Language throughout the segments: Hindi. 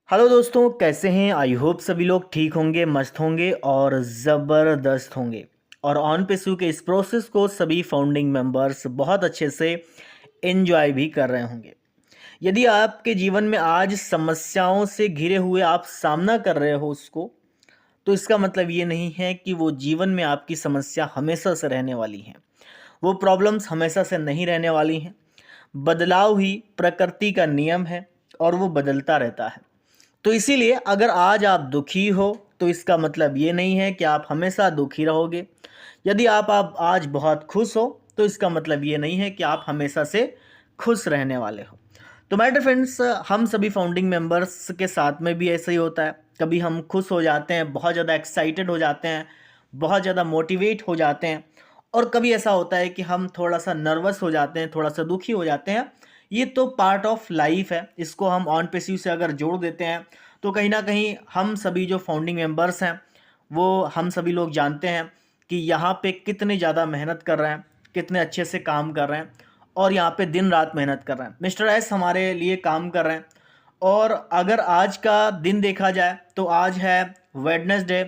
हेलो दोस्तों, कैसे हैं? आई होप सभी लोग ठीक होंगे, मस्त होंगे और ज़बरदस्त होंगे। और ऑन पेसू के इस प्रोसेस को सभी फाउंडिंग मेंबर्स बहुत अच्छे से एंजॉय भी कर रहे होंगे। यदि आपके जीवन में आज समस्याओं से घिरे हुए आप सामना कर रहे हो उसको, तो इसका मतलब ये नहीं है कि वो जीवन में आपकी समस्या हमेशा से रहने वाली हैं। वो प्रॉब्लम्स हमेशा से नहीं रहने वाली हैं। बदलाव ही प्रकृति का नियम है और वो बदलता रहता है। तो इसीलिए अगर आज आप दुखी हो तो इसका मतलब ये नहीं है कि आप हमेशा दुखी रहोगे। यदि आप आज बहुत खुश हो तो इसका मतलब ये नहीं है कि आप हमेशा से खुश रहने वाले हो। तो माय डियर फ्रेंड्स, हम सभी फाउंडिंग मेंबर्स के साथ में भी ऐसा ही होता है। कभी हम खुश हो जाते हैं, बहुत ज़्यादा एक्साइटेड हो जाते हैं, बहुत ज़्यादा मोटिवेट हो जाते हैं। और कभी ऐसा होता है कि हम थोड़ा सा नर्वस हो जाते हैं, थोड़ा सा दुखी हो जाते हैं। ये तो पार्ट ऑफ लाइफ है। इसको हम ऑन पेसिव से अगर जोड़ देते हैं तो कहीं ना कहीं हम सभी जो फाउंडिंग मेंबर्स हैं वो हम सभी लोग जानते हैं कि यहाँ पे कितने ज़्यादा मेहनत कर रहे हैं, कितने अच्छे से काम कर रहे हैं और यहाँ पे दिन रात मेहनत कर रहे हैं। मिस्टर एस हमारे लिए काम कर रहे हैं। और अगर आज का दिन देखा जाए तो आज है वेडनेसडे,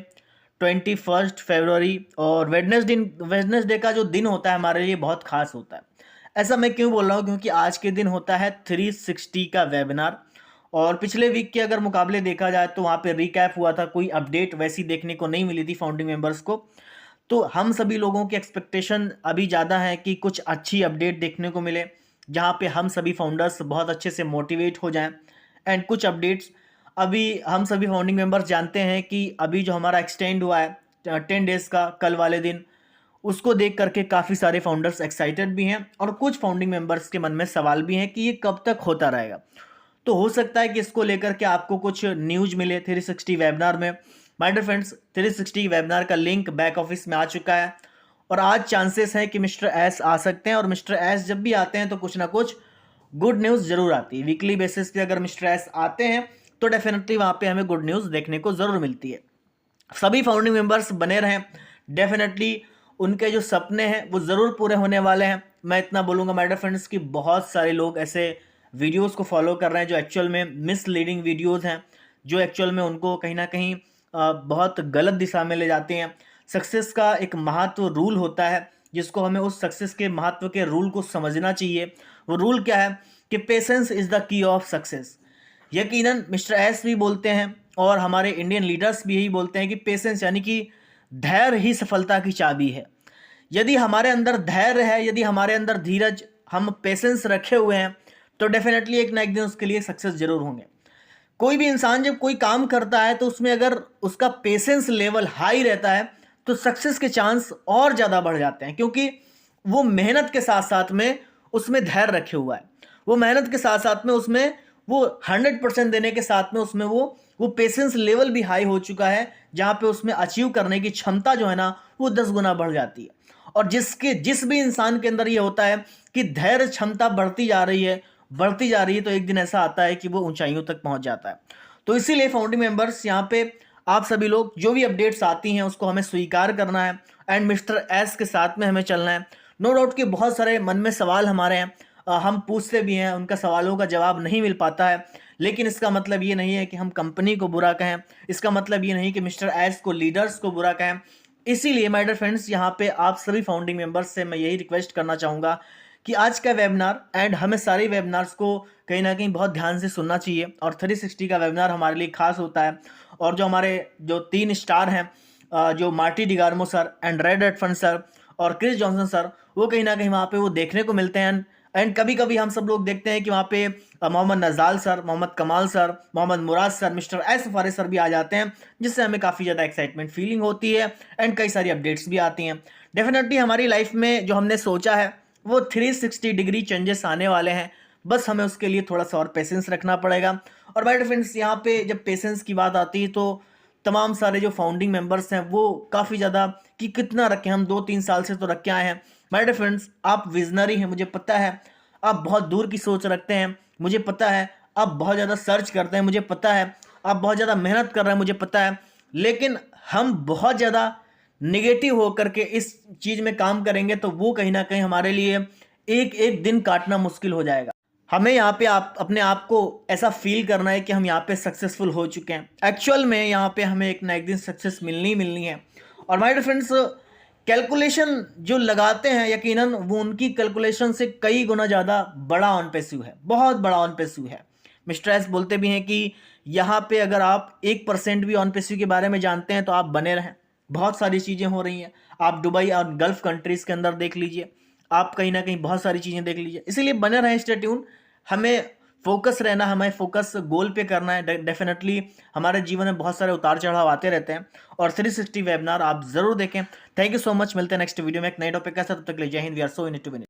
21 फरवरी। और वेडनेसडे का जो दिन होता है हमारे लिए बहुत खास होता है। ऐसा मैं क्यों बोल रहा हूँ? क्योंकि आज के दिन होता है 360 का वेबिनार। और पिछले वीक के अगर मुकाबले देखा जाए तो वहाँ पे रिकैप हुआ था, कोई अपडेट वैसी देखने को नहीं मिली थी फाउंडिंग मेंबर्स को। तो हम सभी लोगों की एक्सपेक्टेशन अभी ज़्यादा है कि कुछ अच्छी अपडेट देखने को मिले, जहाँ पे हम सभी फाउंडर्स बहुत अच्छे से मोटिवेट हो जाएं। एंड कुछ अपडेट्स अभी हम सभी फाउंडिंग मेंबर्स जानते हैं कि अभी जो हमारा एक्सटेंड हुआ है 10 डेज का, कल वाले दिन, उसको देख करके काफ़ी सारे फाउंडर्स एक्साइटेड भी हैं और कुछ फाउंडिंग मेंबर्स के मन में सवाल भी हैं कि ये कब तक होता रहेगा। तो हो सकता है कि इसको लेकर के आपको कुछ न्यूज मिले 360 वेबिनार में। माय डियर फ्रेंड्स, 360 वेबिनार का लिंक बैक ऑफिस में आ चुका है और आज चांसेस है कि मिस्टर एस आ सकते हैं। और मिस्टर एस जब भी आते हैं तो कुछ ना कुछ गुड न्यूज़ जरूर आती है। वीकली बेसिस पे अगर मिस्टर एस आते हैं तो डेफिनेटली वहाँ पे हमें गुड न्यूज़ देखने को ज़रूर मिलती है। सभी फाउंडिंग मेंबर्स बने रहें, डेफिनेटली उनके जो सपने हैं वो ज़रूर पूरे होने वाले हैं। मैं इतना बोलूँगा माय डियर फ्रेंड्स कि बहुत सारे लोग ऐसे वीडियोस को फॉलो कर रहे हैं जो एक्चुअल में मिसलीडिंग वीडियोस हैं, जो एक्चुअल में उनको कहीं ना कहीं बहुत गलत दिशा में ले जाते हैं। सक्सेस का एक महत्व रूल होता है जिसको हमें उस सक्सेस के महत्व के रूल को समझना चाहिए। वो रूल क्या है कि patience is the key of success. यकीनन मिस्टर एस भी बोलते हैं और हमारे इंडियन लीडर्स भी यही बोलते हैं कि पेशेंस यानी कि धैर्य ही सफलता की चाबी है। यदि हमारे अंदर धैर्य है, यदि हमारे अंदर धीरज, हम पेशेंस रखे हुए हैं, तो डेफिनेटली एक ना एक दिन उसके लिए सक्सेस जरूर होंगे। कोई भी इंसान जब कोई काम करता है तो उसमें अगर उसका पेशेंस लेवल हाई रहता है तो सक्सेस के चांस और ज़्यादा बढ़ जाते हैं, क्योंकि वो मेहनत के साथ साथ में उसमें धैर्य रखे हुआ है। वो मेहनत के साथ साथ में उसमें वो 100% देने के साथ में उसमें वो पेशेंस लेवल भी हाई हो चुका है, जहाँ पे उसमें अचीव करने की क्षमता जो है ना वो 10 गुना बढ़ जाती है। और जिस भी इंसान के अंदर ये होता है कि धैर्य क्षमता बढ़ती जा रही है, बढ़ती जा रही है, तो एक दिन ऐसा आता है कि वो ऊंचाइयों तक पहुंच जाता है। तो इसीलिए फाउंडिंग मेंबर्स यहाँ पे आप सभी लोग जो भी अपडेट्स आती हैं उसको हमें स्वीकार करना है एंड मिस्टर एस के साथ में हमें चलना है। नो डाउट कि बहुत सारे मन में सवाल हमारे हैं, हम पूछते भी हैं, उनका सवालों का जवाब नहीं मिल पाता है। लेकिन इसका मतलब ये नहीं है कि हम कंपनी को बुरा कहें, इसका मतलब ये नहीं कि मिस्टर एस को, लीडर्स को बुरा कहें। इसीलिए माय डियर फ्रेंड्स, यहाँ पे आप सभी फाउंडिंग मेंबर्स से मैं यही रिक्वेस्ट करना चाहूँगा कि आज का वेबिनार एंड हमें सारे वेबिनार्स को कहीं ना कहीं बहुत ध्यान से सुनना चाहिए। और 360 का वेबिनार हमारे लिए खास होता है। और जो हमारे जो 3 स्टार हैं, जो मार्टी डिगार्मो सर एंड रेड एडफन सर और क्रिस जॉनसन सर, वो कहीं ना कहीं वहाँ पे वो देखने को मिलते हैं। एंड कभी कभी हम सब लोग देखते हैं कि वहाँ पे Mohammad नजाल sir, Mohammad Kamal sir, Mohammad Murad sir, mister S Faris sir भी आ जाते हैं, जिससे हमें काफ़ी ज़्यादा एक्साइटमेंट फीलिंग होती है एंड कई सारी अपडेट्स भी आती हैं। डेफिनेटली हमारी लाइफ में जो हमने सोचा है वो 360 डिग्री चेंजेस आने वाले हैं। बस हमें उसके लिए थोड़ा सा और पेशेंस रखना पड़ेगा। और माय डियर फ्रेंड्स, यहाँ पे जब पेशेंस की बात आती है तो तमाम सारे जो फाउंडिंग मेंबर्स हैं वो काफ़ी ज़्यादा कि कितना रखें, हम 2-3 साल से तो रख के आए हैं। माय डियर फ्रेंड्स, आप विजनरी हैं, मुझे पता है। आप बहुत दूर की सोच रखते हैं, मुझे पता है। आप बहुत ज़्यादा सर्च करते हैं, मुझे पता है। आप बहुत ज़्यादा मेहनत कर रहे हैं, मुझे पता है। लेकिन हम बहुत ज़्यादा निगेटिव होकर के इस चीज़ में काम करेंगे तो वो कहीं ना कहीं हमारे लिए एक एक दिन काटना मुश्किल हो जाएगा। हमें यहाँ पे आप अपने आप को ऐसा फील करना है कि हम यहाँ पे सक्सेसफुल हो चुके हैं। एक्चुअल में यहाँ पे हमें एक ना एक दिन सक्सेस मिलनी ही मिलनी है। और माय डियर फ्रेंड्स, कैलकुलेशन जो लगाते हैं यकीनन वो उनकी कैलकुलेशन से कई गुना ज़्यादा बड़ा ऑन पैसिव है, बहुत बड़ा ऑन पैसिव है। मिस्टर एस बोलते भी हैं कि यहाँ पे अगर आप 1% भी ऑन पैसिव के बारे में जानते हैं तो आप बने रहें। बहुत सारी चीज़ें हो रही हैं, आप दुबई और गल्फ कंट्रीज़ के अंदर देख लीजिए, आप कहीं ना कहीं बहुत सारी चीज़ें देख लीजिए। इसीलिए बने रहें, स्टे ट्यून। हमें फोकस रहना, हमें फोकस गोल पे करना है। डेफिनेटली हमारे जीवन में बहुत सारे उतार चढ़ाव आते रहते हैं और 360 वेबिनार आप जरूर देखें। Thank you so much. मिलते हैं नेक्स्ट वीडियो में एक नए टॉपिक के साथ। तब तक के लिए Jai Hind. We are so in it to win.